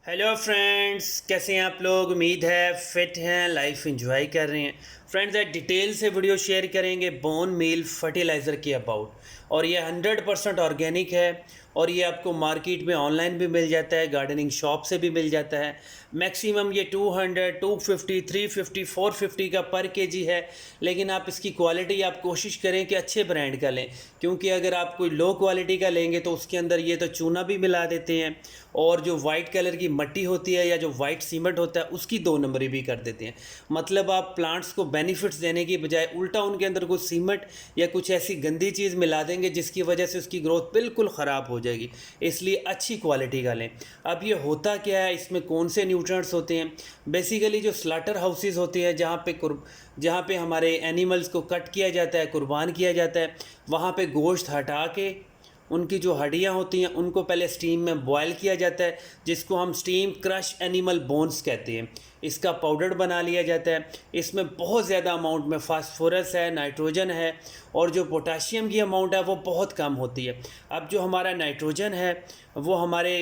Hello friends, कैसे हैं आप लोग। उम्मीद है फिट हैं, लाइफ एंजॉय कर रहे हैं। फ्रेंड्स, आज डिटेल से वीडियो शेयर करेंगे बोन मील फर्टिलाइज़र के अबाउट। और ये 100% ऑर्गेनिक है और ये आपको मार्केट में ऑनलाइन भी मिल जाता है, गार्डनिंग शॉप से भी मिल जाता है। मैक्सिमम ये 200, 250, 350, 450 का पर केजी है। लेकिन आप इसकी क्वालिटी आप कोशिश करें कि अच्छे ब्रांड का लें, क्योंकि अगर आप कोई लो क्वालिटी का लेंगे तो उसके अंदर ये तो चूना भी मिला देते हैं और जो वाइट कलर की मट्टी होती है या जो वाइट सीमेंट होता है उसकी 2 नंबरी भी कर देते हैं। मतलब आप प्लांट्स को बेनिफिट्स देने की बजाय उल्टा उनके अंदर कुछ सीमेंट या कुछ ऐसी गंदी चीज़ मिला देंगे जिसकी वजह से उसकी ग्रोथ बिल्कुल ख़राब हो जाएगी। इसलिए अच्छी क्वालिटी का लें। अब ये होता क्या है, इसमें कौन से न्यूट्रिएंट्स होते हैं। बेसिकली जो स्लाटर हाउसेस होते हैं जहाँ पे हमारे एनिमल्स को कट किया जाता है, कुर्बान किया जाता है, वहाँ पे गोश्त हटा के उनकी जो हड्डियाँ होती हैं उनको पहले स्टीम में बॉयल किया जाता है, जिसको हम स्टीम क्रश एनिमल बोन्स कहते हैं। इसका पाउडर बना लिया जाता है। इसमें बहुत ज़्यादा अमाउंट में फास्फोरस है, नाइट्रोजन है, और जो पोटाशियम की अमाउंट है वो बहुत कम होती है। अब जो हमारा नाइट्रोजन है वो हमारे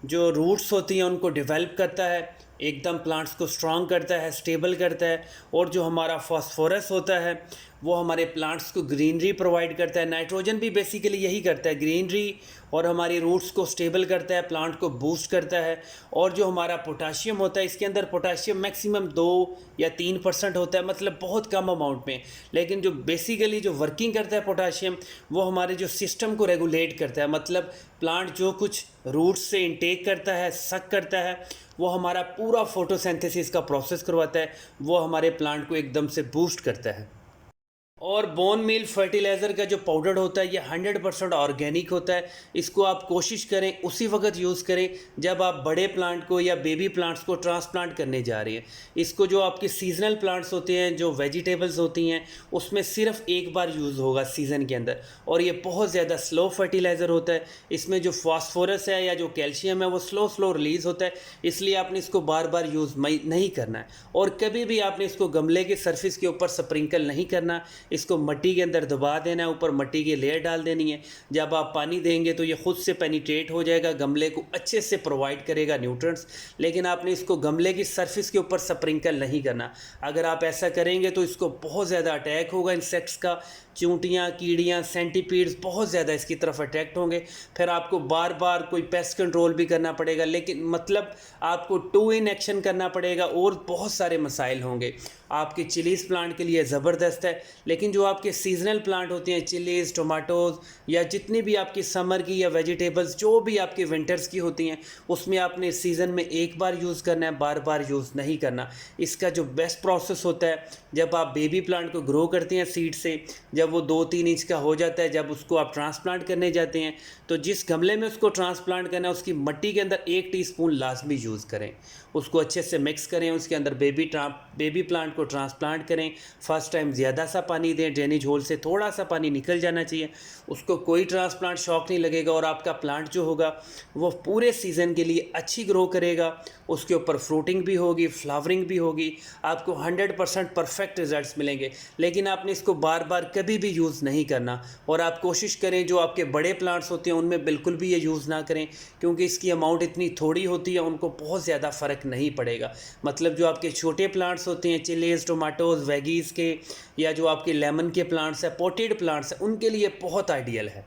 जो रूट्स होती हैं उनको डेवलप करता है, एकदम प्लांट्स को स्ट्रॉन्ग करता है, स्टेबल करता है। और जो हमारा फास्फोरस होता है वो हमारे प्लांट्स को ग्रीनरी प्रोवाइड करता है। नाइट्रोजन भी बेसिकली यही करता है, ग्रीनरी, और हमारी रूट्स को स्टेबल करता है, प्लांट को बूस्ट करता है। और जो हमारा पोटाशियम होता है, इसके अंदर पोटाशियम मैक्सिमम 2 या 3% होता है, मतलब बहुत कम अमाउंट में। लेकिन जो बेसिकली जो वर्किंग करता है पोटाशियम, वो हमारे जो सिस्टम को रेगुलेट करता है। मतलब प्लांट जो कुछ रूट्स से इंटेक करता है, सक करता है, वो हमारा पूरा फोटोसिंथेसिस का प्रोसेस करवाता है, वो हमारे प्लांट को एकदम से बूस्ट करता है। और बोन मील फर्टिलाइज़र का जो पाउडर होता है ये 100% ऑर्गेनिक होता है। इसको आप कोशिश करें उसी वक्त यूज़ करें जब आप बड़े प्लांट को या बेबी प्लांट्स को ट्रांसप्लांट करने जा रहे हैं। इसको जो आपके सीजनल प्लांट्स होते हैं, जो वेजिटेबल्स होती हैं, उसमें सिर्फ एक बार यूज़ होगा सीज़न के अंदर। और ये बहुत ज़्यादा स्लो फर्टिलाइज़र होता है। इसमें जो फास्फोरस है या जो कैल्शियम है वो स्लो रिलीज़ होता है, इसलिए आपने इसको बार बार यूज़ नहीं करना है। और कभी भी आपने इसको गमले के सरफेस के ऊपर स्प्रिंकल नहीं करना। इसको मिट्टी के अंदर दबा देना है, ऊपर मिट्टी की लेयर डाल देनी है। जब आप पानी देंगे तो ये खुद से पेनिट्रेट हो जाएगा, गमले को अच्छे से प्रोवाइड करेगा न्यूट्रिएंट्स। लेकिन आपने इसको गमले की सरफेस के ऊपर स्प्रिंकल नहीं करना। अगर आप ऐसा करेंगे तो इसको बहुत ज़्यादा अटैक होगा इंसेक्ट्स का। चींटियाँ, कीड़ियाँ, सेंटीपीड्स बहुत ज़्यादा इसकी तरफ अट्रैक्ट होंगे। फिर आपको बार बार कोई पेस्ट कंट्रोल भी करना पड़ेगा, लेकिन मतलब आपको 2 इन एक्शन करना पड़ेगा और बहुत सारे मसाइल होंगे। आपके चिलीज़ प्लांट के लिए ज़बरदस्त है, लेकिन जो आपके सीजनल प्लांट होते हैं, चिलीज़, टोमेटोज़, या जितनी भी आपकी समर की या वेजिटेबल्स जो भी आपकी विंटर्स की होती हैं, उसमें आपने सीज़न में एक बार यूज़ करना है, बार बार यूज़ नहीं करना। इसका जो बेस्ट प्रोसेस होता है, जब आप बेबी प्लांट को ग्रो करते हैं सीड से, जब वो 2-3 इंच का हो जाता है, जब उसको आप ट्रांसप्लांट करने जाते हैं, तो जिस गमले में उसको ट्रांसप्लांट करना है उसकी मिट्टी के अंदर 1 टीस्पून लाजमी यूज़ करें। उसको अच्छे से मिक्स करें, उसके अंदर बेबी प्लांट को ट्रांसप्लांट करें। फर्स्ट टाइम ज़्यादा सा पानी दें, ड्रेनेज होल से थोड़ा सा पानी निकल जाना चाहिए। उसको कोई ट्रांसप्लांट शॉक नहीं लगेगा और आपका प्लांट जो होगा वो पूरे सीज़न के लिए अच्छी ग्रो करेगा। उसके ऊपर फ्रूटिंग भी होगी, फ्लावरिंग भी होगी, आपको 100% परफेक्ट रिजल्ट्स मिलेंगे। लेकिन आपने इसको बार बार कभी भी यूज़ नहीं करना। और आप कोशिश करें जो आपके बड़े प्लांट्स होते हैं उनमें बिल्कुल भी ये यूज़ ना करें, क्योंकि इसकी अमाउंट इतनी थोड़ी होती है, उनको बहुत ज़्यादा फ़र्क नहीं पड़ेगा। मतलब जो आपके छोटे प्लांट्स होते हैं, चिलीज़, टोमेटोज़, वेगीज़ के, या जो आपके लेमन के प्लांट्स हैं, पोटेड प्लांट्स हैं, उनके लिए बहुत आइडियल है।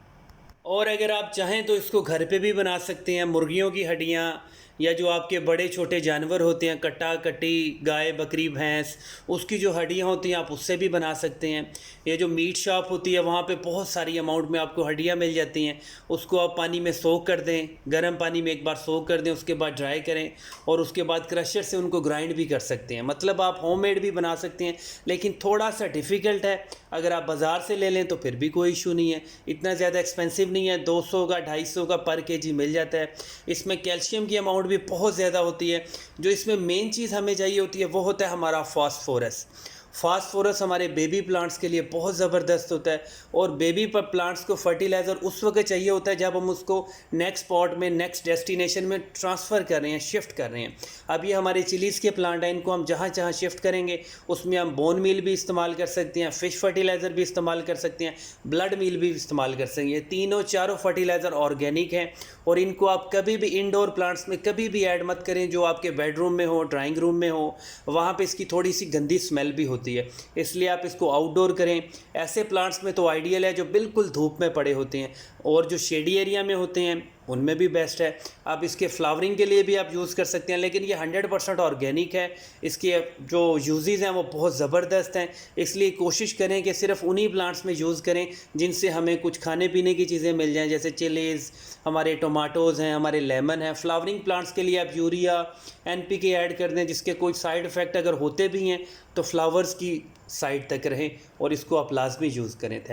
और अगर आप चाहें तो इसको घर पे भी बना सकते हैं। मुर्गियों की हड्डियाँ या जो आपके बड़े छोटे जानवर होते हैं, कट्टा कट्टी, गाय, बकरी, भैंस, उसकी जो हड्डियाँ होती हैं आप उससे भी बना सकते हैं। ये जो मीट शॉप होती है वहाँ पे बहुत सारी अमाउंट में आपको हड्डियाँ मिल जाती हैं। उसको आप पानी में सोक कर दें, गर्म पानी में एक बार सोक कर दें, उसके बाद ड्राई करें और उसके बाद क्रशर से उनको ग्राइंड भी कर सकते हैं। मतलब आप होममेड भी बना सकते हैं, लेकिन थोड़ा सा डिफ़िकल्ट है। अगर आप बाज़ार से ले लें तो फिर भी कोई इशू नहीं है, इतना ज़्यादा एक्सपेंसिव नहीं है। 200 का 250 का पर केजी मिल जाता है। इसमें कैल्शियम की अमाउंट भी बहुत ज़्यादा होती है। जो इसमें मेन चीज़ हमें चाहिए होती है वो होता है हमारा फास्फोरस। फास्फोरस हमारे बेबी प्लांट्स के लिए बहुत ज़बरदस्त होता है। और बेबी पर प्लांट्स को फर्टिलाइज़र उस वक्त चाहिए होता है जब हम उसको नेक्स्ट स्पॉट में, नेक्स्ट डेस्टिनेशन में ट्रांसफ़र कर रहे हैं, शिफ्ट कर रहे हैं। अब ये हमारे चिलीज़ के प्लांट हैं, इनको हम जहाँ जहाँ शिफ्ट करेंगे उसमें हम बोन मील भी इस्तेमाल कर सकते हैं, फ़िश फर्टिलाइज़र भी इस्तेमाल कर सकते हैं, ब्लड मील भी इस्तेमाल कर सकते हैं। ये तीनों चारों फर्टिलाइज़र ऑर्गेनिक हैं और इनको आप कभी भी इंडोर प्लांट्स में कभी भी ऐड मत करें जो आपके बेडरूम में हो, ड्राइंग रूम में हो, वहाँ पे इसकी थोड़ी सी गंदी स्मेल भी होती है, इसलिए आप इसको आउटडोर करें। ऐसे प्लांट्स में तो आइडियल है जो बिल्कुल धूप में पड़े होते हैं, और जो शेडी एरिया में होते हैं उनमें भी बेस्ट है। आप इसके फ्लावरिंग के लिए भी आप यूज़ कर सकते हैं, लेकिन ये 100% ऑर्गेनिक है। इसके जो यूजेस हैं वो बहुत ज़बरदस्त हैं, इसलिए कोशिश करें कि सिर्फ उन्हीं प्लांट्स में यूज़ करें जिनसे हमें कुछ खाने पीने की चीज़ें मिल जाएं, जैसे चिलीज़, हमारे टोमाटोज़ हैं, हमारे लेमन हैं। फ्लावरिंग प्लांट्स के लिए आप यूरिया, NPK ऐड कर दें, जिसके कोई साइड इफ़ेक्ट अगर होते भी हैं तो फ्लावर्स की साइड तक रहें, और इसको आप लाजमी यूज़ करें। थैंक